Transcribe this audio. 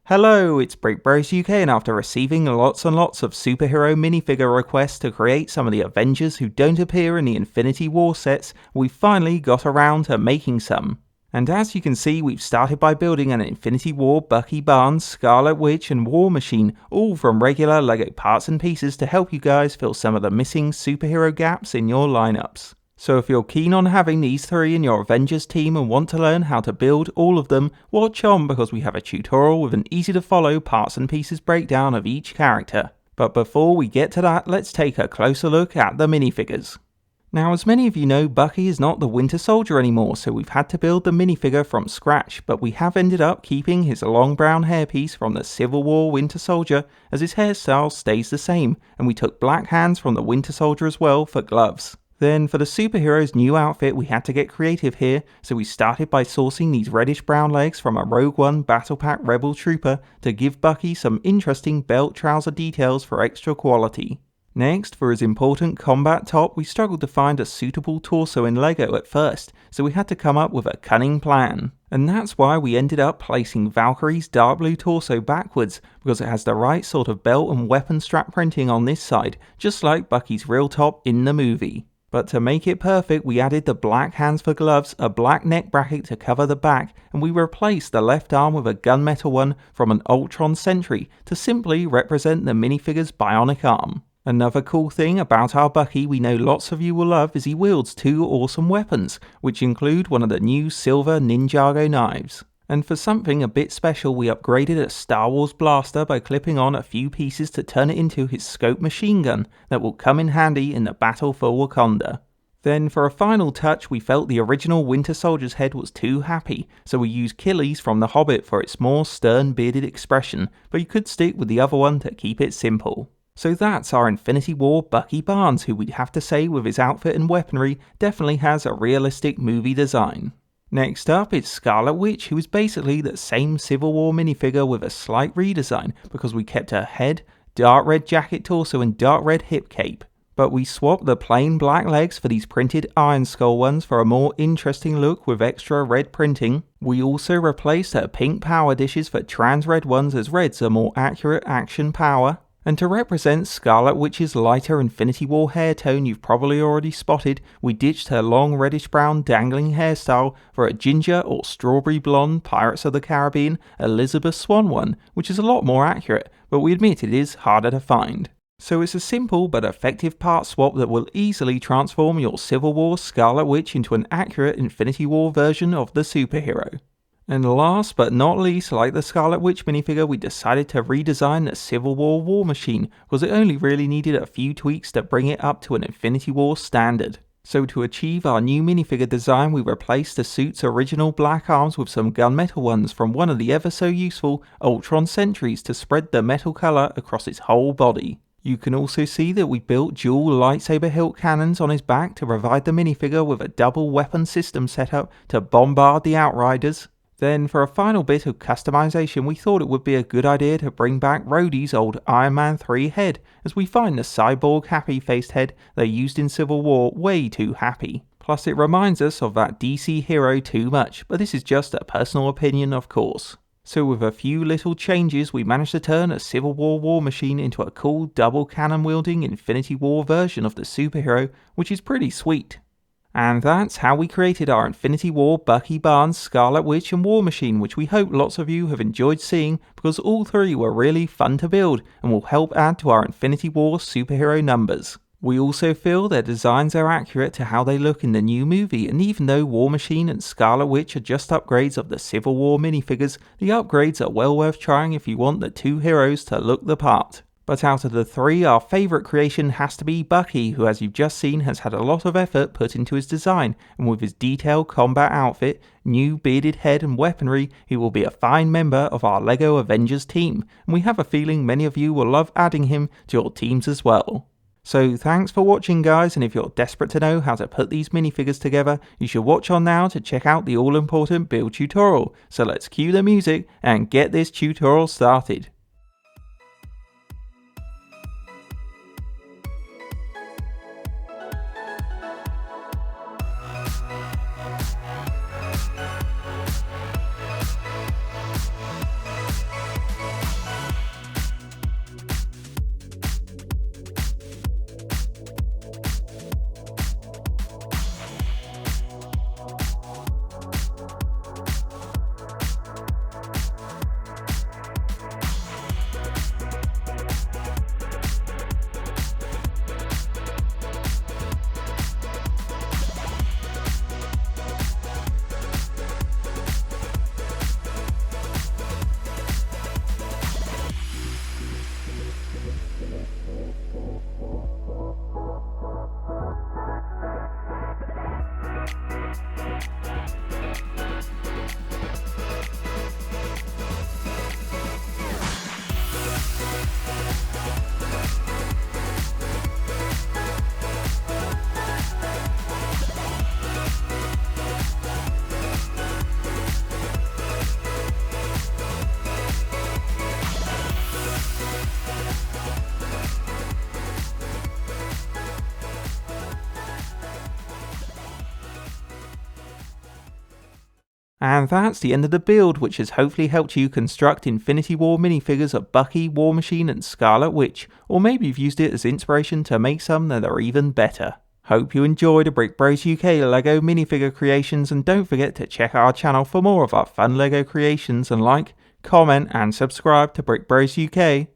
Hello, it's BrickBros UK, and after receiving lots and lots of superhero minifigure requests to create some of the Avengers who don't appear in the Infinity War sets, we finally got around to making some. And as you can see, we've started by building an Infinity War Bucky, Barnes, Scarlet Witch and War Machine, all from regular LEGO parts and pieces to help you guys fill some of the missing superhero gaps in your lineups. So if you're keen on having these three in your Avengers team and want to learn how to build all of them, watch on because we have a tutorial with an easy to follow parts and pieces breakdown of each character. But before we get to that, let's take a closer look at the minifigures. Now, as many of you know, Bucky is not the Winter Soldier anymore, so we've had to build the minifigure from scratch, but we have ended up keeping his long brown hairpiece from the Civil War Winter Soldier, as his hairstyle stays the same, and we took black hands from the Winter Soldier as well for gloves. Then for the superhero's new outfit, we had to get creative here, so we started by sourcing these reddish brown legs from a Rogue One Battle Pack Rebel Trooper to give Bucky some interesting belt trouser details for extra quality. Next, for his important combat top, we struggled to find a suitable torso in LEGO at first, so we had to come up with a cunning plan. And that's why we ended up placing Valkyrie's dark blue torso backwards, because it has the right sort of belt and weapon strap printing on this side, just like Bucky's real top in the movie. But to make it perfect, we added the black hands for gloves, a black neck bracket to cover the back, and we replaced the left arm with a gunmetal one from an TRON Sentry to simply represent the minifigure's bionic arm. Another cool thing about our Bucky we know lots of you will love is he wields two awesome weapons, which include one of the new silver Ninjago knives. And for something a bit special, we upgraded a Star Wars blaster by clipping on a few pieces to turn it into his scope machine gun that will come in handy in the battle for Wakanda. Then for a final touch, we felt the original Winter Soldier's head was too happy, so we used Killy's from The Hobbit for its more stern bearded expression, but you could stick with the other one to keep it simple. So that's our Infinity War Bucky Barnes, who we'd have to say with his outfit and weaponry definitely has a realistic movie design. Next up is Scarlet Witch, who is basically the same Civil War minifigure with a slight redesign because we kept her head, dark red jacket torso and dark red hip cape. But we swapped the plain black legs for these printed Iron Skull ones for a more interesting look with extra red printing. We also replaced her pink power dishes for trans red ones, as red's a more accurate action power. And to represent Scarlet Witch's lighter Infinity War hair tone you've probably already spotted, we ditched her long reddish brown dangling hairstyle for a ginger or strawberry blonde Pirates of the Caribbean Elizabeth Swann one, which is a lot more accurate, but we admit it is harder to find. So it's a simple but effective part swap that will easily transform your Civil War Scarlet Witch into an accurate Infinity War version of the superhero. And last but not least, like the Scarlet Witch minifigure, we decided to redesign the Civil War War Machine, because it only really needed a few tweaks to bring it up to an Infinity War standard. So to achieve our new minifigure design, we replaced the suit's original black arms with some gunmetal ones from one of the ever so useful TRON Sentries to spread the metal colour across its whole body. You can also see that we built dual lightsaber hilt cannons on his back to provide the minifigure with a double weapon system setup to bombard the Outriders. Then for a final bit of customization, we thought it would be a good idea to bring back Rhodey's old Iron Man 3 head, as we find the cyborg happy-faced head they used in Civil War way too happy. Plus it reminds us of that DC hero too much, but this is just a personal opinion of course. So with a few little changes, we managed to turn a Civil War War Machine into a cool double cannon wielding Infinity War version of the superhero, which is pretty sweet. And that's how we created our Infinity War Bucky, Barnes, Scarlet Witch and War Machine, which we hope lots of you have enjoyed seeing because all three were really fun to build and will help add to our Infinity War superhero numbers. We also feel their designs are accurate to how they look in the new movie, and even though War Machine and Scarlet Witch are just upgrades of the Civil War minifigures, the upgrades are well worth trying if you want the two heroes to look the part. But out of the three, our favourite creation has to be Bucky, who as you've just seen has had a lot of effort put into his design, and with his detailed combat outfit, new bearded head and weaponry, he will be a fine member of our LEGO Avengers team, and we have a feeling many of you will love adding him to your teams as well. So thanks for watching guys, and if you're desperate to know how to put these minifigures together, you should watch on now to check out the all-important build tutorial. So let's cue the music and get this tutorial started. And that's the end of the build, which has hopefully helped you construct Infinity War minifigures of Bucky, War Machine and Scarlet Witch, or maybe you've used it as inspiration to make some that are even better. Hope you enjoyed the BrickBros UK LEGO minifigure creations, and don't forget to check our channel for more of our fun LEGO creations, and like, comment and subscribe to BrickBros UK.